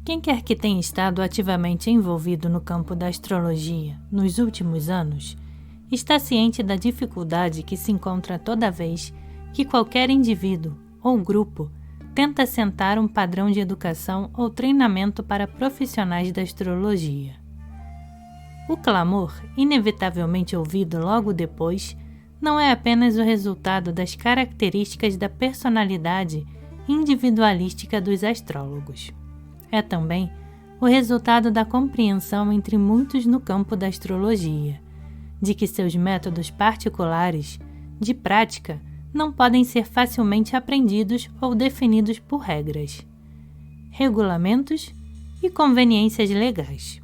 Quem quer que tenha estado ativamente envolvido no campo da astrologia nos últimos anos, está ciente da dificuldade que se encontra toda vez que qualquer indivíduo ou grupo tenta assentar um padrão de educação ou treinamento para profissionais da astrologia. O clamor, inevitavelmente ouvido logo depois, não é apenas o resultado das características da personalidade individualística dos astrólogos. É também o resultado da compreensão entre muitos no campo da astrologia, de que seus métodos particulares, de prática, não podem ser facilmente aprendidos ou definidos por regras, regulamentos e conveniências legais.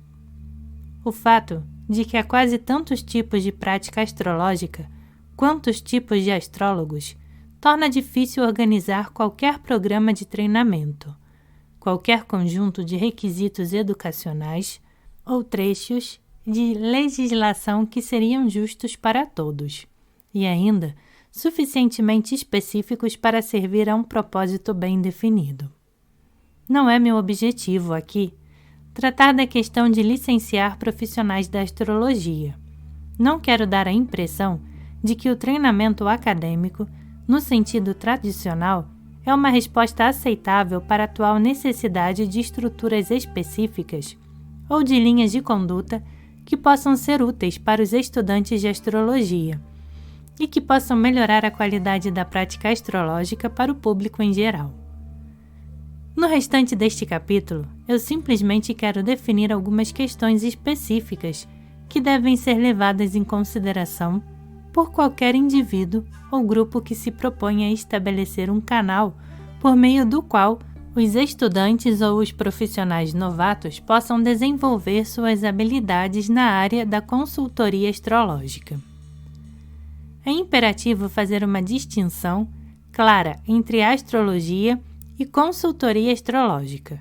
O fato de que há quase tantos tipos de prática astrológica quantos tipos de astrólogos torna difícil organizar qualquer programa de treinamento, qualquer conjunto de requisitos educacionais ou trechos de legislação que seriam justos para todos, e ainda suficientemente específicos para servir a um propósito bem definido. Não é meu objetivo aqui tratar da questão de licenciar profissionais da astrologia. Não quero dar a impressão de que o treinamento acadêmico, no sentido tradicional, é uma resposta aceitável para a atual necessidade de estruturas específicas ou de linhas de conduta que possam ser úteis para os estudantes de astrologia e que possam melhorar a qualidade da prática astrológica para o público em geral. No restante deste capítulo, eu simplesmente quero definir algumas questões específicas que devem ser levadas em consideração por qualquer indivíduo ou grupo que se proponha a estabelecer um canal por meio do qual os estudantes ou os profissionais novatos possam desenvolver suas habilidades na área da consultoria astrológica. É imperativo fazer uma distinção clara entre astrologia e consultoria astrológica.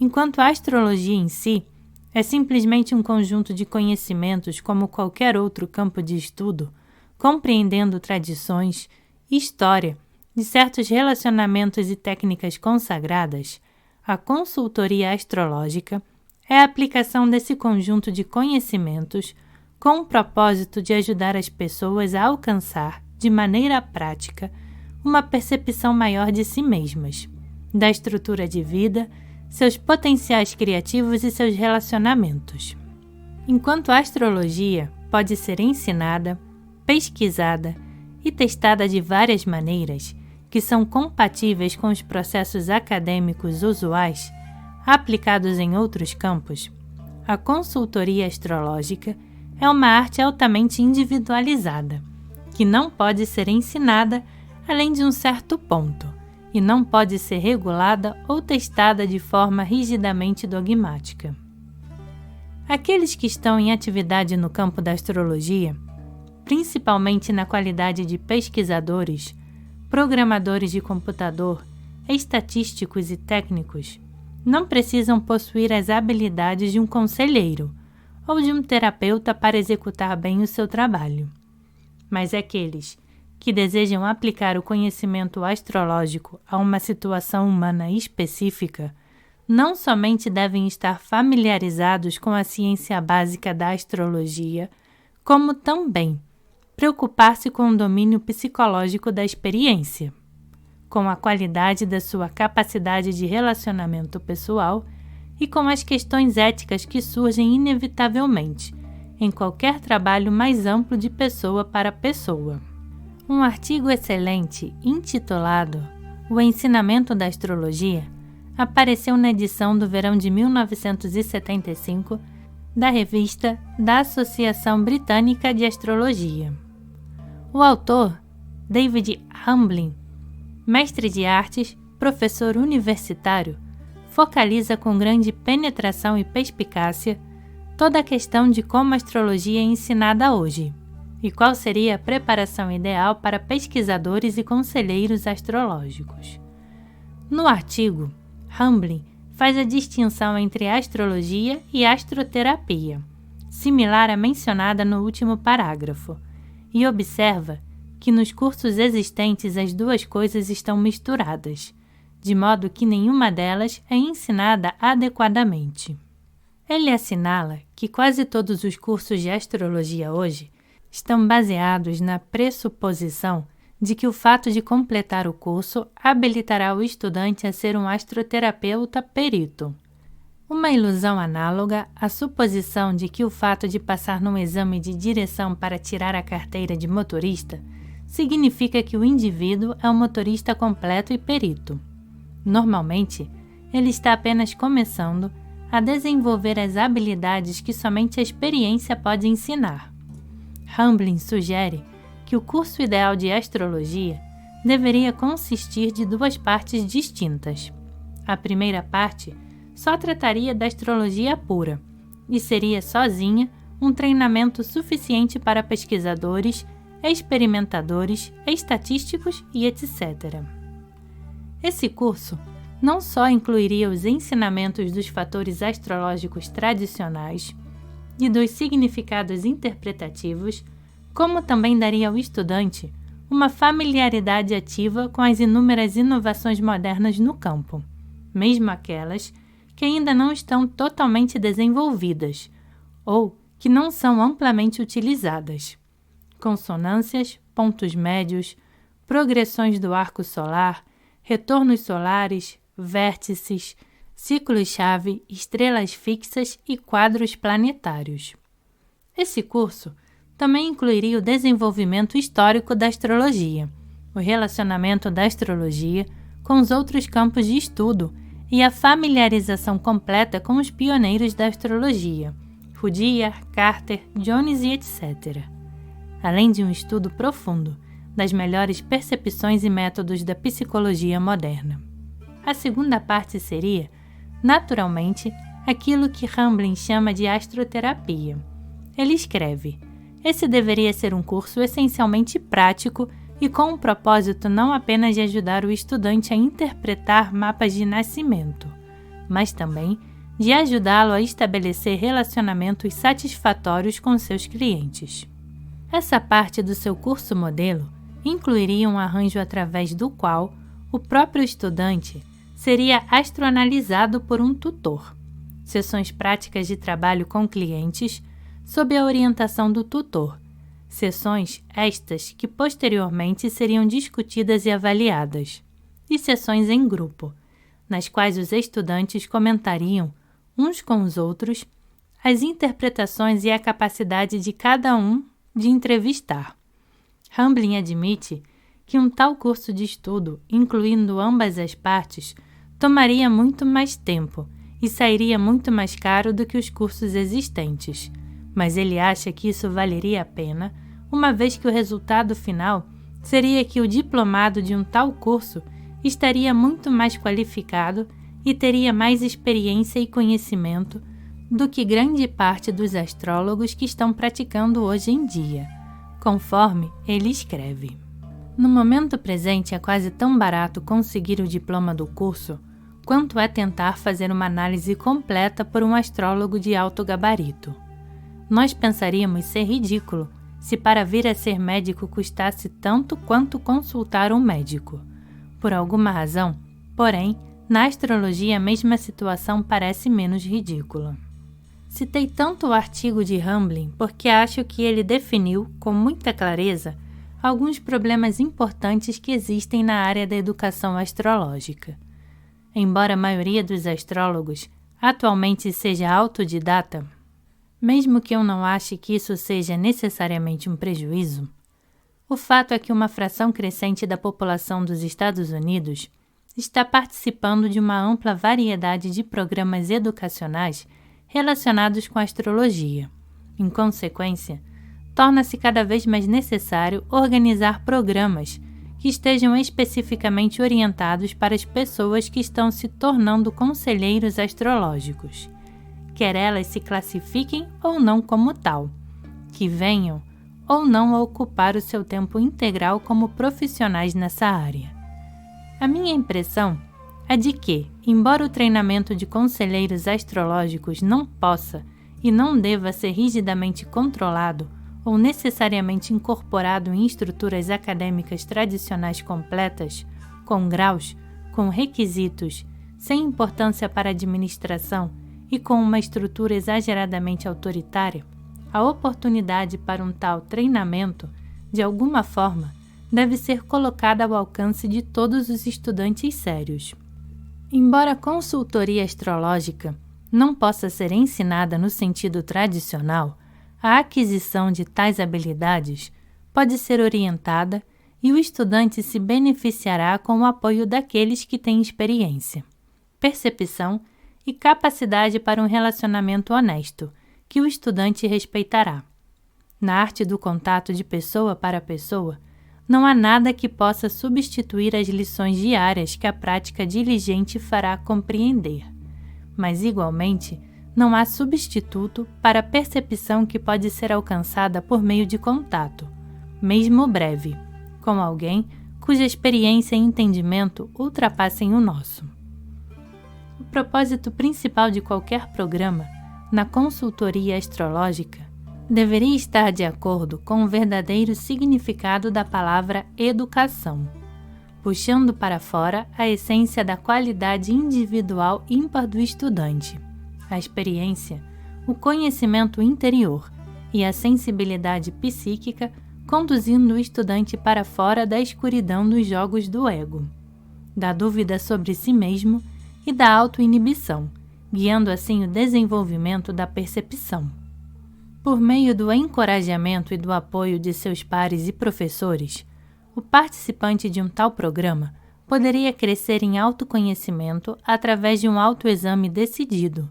Enquanto a astrologia em si é simplesmente um conjunto de conhecimentos como qualquer outro campo de estudo, compreendendo tradições, história e certos relacionamentos e técnicas consagradas, a consultoria astrológica é a aplicação desse conjunto de conhecimentos com o propósito de ajudar as pessoas a alcançar, de maneira prática, uma percepção maior de si mesmas, da estrutura de vida, seus potenciais criativos e seus relacionamentos. Enquanto a astrologia pode ser ensinada, pesquisada e testada de várias maneiras que são compatíveis com os processos acadêmicos usuais aplicados em outros campos, a consultoria astrológica é uma arte altamente individualizada, que não pode ser ensinada além de um certo ponto e não pode ser regulada ou testada de forma rigidamente dogmática. Aqueles que estão em atividade no campo da astrologia, principalmente na qualidade de pesquisadores, programadores de computador, estatísticos e técnicos, não precisam possuir as habilidades de um conselheiro ou de um terapeuta para executar bem o seu trabalho. Mas aqueles que desejam aplicar o conhecimento astrológico a uma situação humana específica, não somente devem estar familiarizados com a ciência básica da astrologia, como também preocupar-se com o domínio psicológico da experiência, com a qualidade da sua capacidade de relacionamento pessoal e com as questões éticas que surgem inevitavelmente em qualquer trabalho mais amplo de pessoa para pessoa. Um artigo excelente intitulado O Ensinamento da Astrologia apareceu na edição do verão de 1975 da revista da Associação Britânica de Astrologia. O autor, David Hamblin, mestre de artes, professor universitário, focaliza com grande penetração e perspicácia toda a questão de como a astrologia é ensinada hoje e qual seria a preparação ideal para pesquisadores e conselheiros astrológicos. No artigo, Hamblin faz a distinção entre astrologia e astroterapia, similar à mencionada no último parágrafo, e observa que nos cursos existentes as duas coisas estão misturadas, de modo que nenhuma delas é ensinada adequadamente. Ele assinala que quase todos os cursos de astrologia hoje estão baseados na pressuposição de que o fato de completar o curso habilitará o estudante a ser um astroterapeuta perito. Uma ilusão análoga à suposição de que o fato de passar num exame de direção para tirar a carteira de motorista significa que o indivíduo é um motorista completo e perito. Normalmente, ele está apenas começando a desenvolver as habilidades que somente a experiência pode ensinar. Hamblin sugere que o curso ideal de astrologia deveria consistir de duas partes distintas. A primeira parte só trataria da astrologia pura e seria sozinha um treinamento suficiente para pesquisadores, experimentadores, estatísticos e etc. Esse curso não só incluiria os ensinamentos dos fatores astrológicos tradicionais e dos significados interpretativos, como também daria ao estudante uma familiaridade ativa com as inúmeras inovações modernas no campo, mesmo aquelas que ainda não estão totalmente desenvolvidas ou que não são amplamente utilizadas. Consonâncias, pontos médios, progressões do arco solar, retornos solares, vértices, ciclos-chave, estrelas fixas e quadros planetários. Esse curso também incluiria o desenvolvimento histórico da astrologia, o relacionamento da astrologia com os outros campos de estudo e a familiarização completa com os pioneiros da astrologia, Rudyard, Carter, Jones e etc., além de um estudo profundo das melhores percepções e métodos da psicologia moderna. A segunda parte seria, naturalmente, aquilo que Hamblin chama de astroterapia. Ele escreve: esse deveria ser um curso essencialmente prático e com o propósito não apenas de ajudar o estudante a interpretar mapas de nascimento, mas também de ajudá-lo a estabelecer relacionamentos satisfatórios com seus clientes. Essa parte do seu curso modelo incluiria um arranjo através do qual o próprio estudante seria astroanalisado por um tutor, sessões práticas de trabalho com clientes sob a orientação do tutor, sessões estas que posteriormente seriam discutidas e avaliadas, e sessões em grupo, nas quais os estudantes comentariam, uns com os outros, as interpretações e a capacidade de cada um de entrevistar. Hamblin admite que um tal curso de estudo, incluindo ambas as partes, tomaria muito mais tempo e sairia muito mais caro do que os cursos existentes, mas ele acha que isso valeria a pena, uma vez que o resultado final seria que o diplomado de um tal curso estaria muito mais qualificado e teria mais experiência e conhecimento do que grande parte dos astrólogos que estão praticando hoje em dia, conforme ele escreve. No momento presente é quase tão barato conseguir o diploma do curso quanto é tentar fazer uma análise completa por um astrólogo de alto gabarito. Nós pensaríamos ser ridículo se para vir a ser médico custasse tanto quanto consultar um médico. Por alguma razão, porém, na astrologia a mesma situação parece menos ridícula. Citei tanto o artigo de Hamblin porque acho que ele definiu, com muita clareza, alguns problemas importantes que existem na área da educação astrológica. Embora a maioria dos astrólogos atualmente seja autodidata, mesmo que eu não ache que isso seja necessariamente um prejuízo, o fato é que uma fração crescente da população dos Estados Unidos está participando de uma ampla variedade de programas educacionais relacionados com a astrologia. Em consequência, torna-se cada vez mais necessário organizar programas que estejam especificamente orientados para as pessoas que estão se tornando conselheiros astrológicos, quer elas se classifiquem ou não como tal, que venham ou não a ocupar o seu tempo integral como profissionais nessa área. A minha impressão é de que, embora o treinamento de conselheiros astrológicos não possa e não deva ser rigidamente controlado ou necessariamente incorporado em estruturas acadêmicas tradicionais completas, com graus, com requisitos sem importância para a administração e com uma estrutura exageradamente autoritária, a oportunidade para um tal treinamento, de alguma forma, deve ser colocada ao alcance de todos os estudantes sérios. Embora a consultoria astrológica não possa ser ensinada no sentido tradicional, a aquisição de tais habilidades pode ser orientada e o estudante se beneficiará com o apoio daqueles que têm experiência, percepção e capacidade para um relacionamento honesto, que o estudante respeitará. Na arte do contato de pessoa para pessoa, não há nada que possa substituir as lições diárias que a prática diligente fará compreender, mas igualmente não há substituto para a percepção que pode ser alcançada por meio de contato, mesmo breve, com alguém cuja experiência e entendimento ultrapassem o nosso. O propósito principal de qualquer programa, na consultoria astrológica, deveria estar de acordo com o verdadeiro significado da palavra educação, puxando para fora a essência da qualidade individual ímpar do estudante, a experiência, o conhecimento interior e a sensibilidade psíquica, conduzindo o estudante para fora da escuridão dos jogos do ego, da dúvida sobre si mesmo e da autoinibição, guiando assim o desenvolvimento da percepção. Por meio do encorajamento e do apoio de seus pares e professores, o participante de um tal programa poderia crescer em autoconhecimento através de um autoexame decidido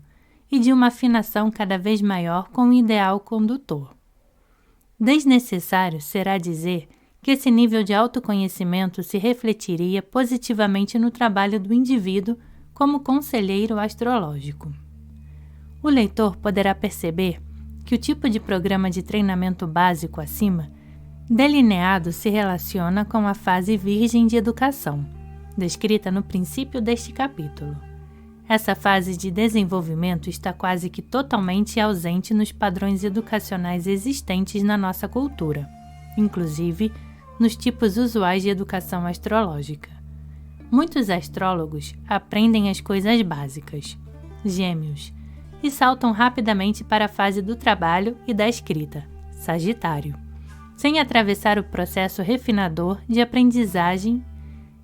e de uma afinação cada vez maior com o ideal condutor. Desnecessário será dizer que esse nível de autoconhecimento se refletiria positivamente no trabalho do indivíduo como conselheiro astrológico. O leitor poderá perceber que o tipo de programa de treinamento básico acima delineado se relaciona com a fase virgem de educação, descrita no princípio deste capítulo. Essa fase de desenvolvimento está quase que totalmente ausente nos padrões educacionais existentes na nossa cultura, inclusive nos tipos usuais de educação astrológica. Muitos astrólogos aprendem as coisas básicas, Gêmeos, e saltam rapidamente para a fase do trabalho e da escrita, Sagitário, sem atravessar o processo refinador de aprendizagem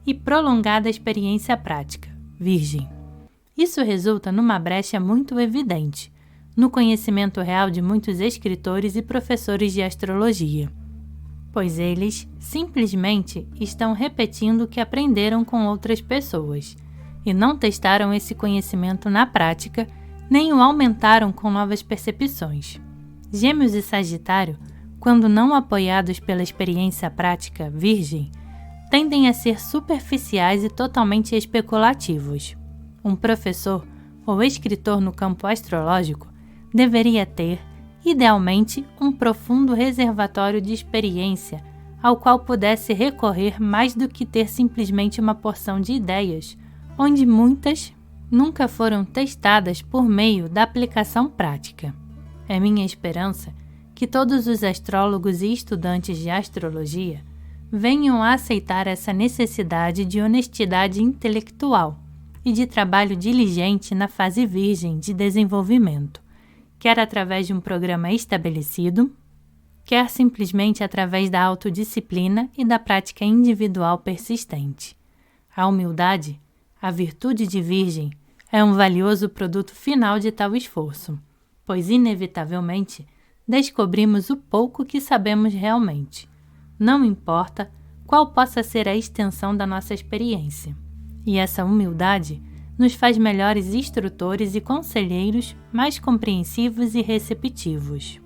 e prolongada experiência prática, Virgem. Isso resulta numa brecha muito evidente no conhecimento real de muitos escritores e professores de astrologia, pois eles simplesmente estão repetindo o que aprenderam com outras pessoas e não testaram esse conhecimento na prática nem o aumentaram com novas percepções. Gêmeos e Sagitário, quando não apoiados pela experiência prática Virgem, tendem a ser superficiais e totalmente especulativos. Um professor ou escritor no campo astrológico deveria ter, idealmente, um profundo reservatório de experiência ao qual pudesse recorrer mais do que ter simplesmente uma porção de ideias, onde muitas nunca foram testadas por meio da aplicação prática. É minha esperança que todos os astrólogos e estudantes de astrologia venham a aceitar essa necessidade de honestidade intelectual e de trabalho diligente na fase virgem de desenvolvimento, quer através de um programa estabelecido, quer simplesmente através da autodisciplina e da prática individual persistente. A humildade, a virtude de Virgem, é um valioso produto final de tal esforço, pois inevitavelmente descobrimos o pouco que sabemos realmente, não importa qual possa ser a extensão da nossa experiência. E essa humildade nos faz melhores instrutores e conselheiros mais compreensivos e receptivos.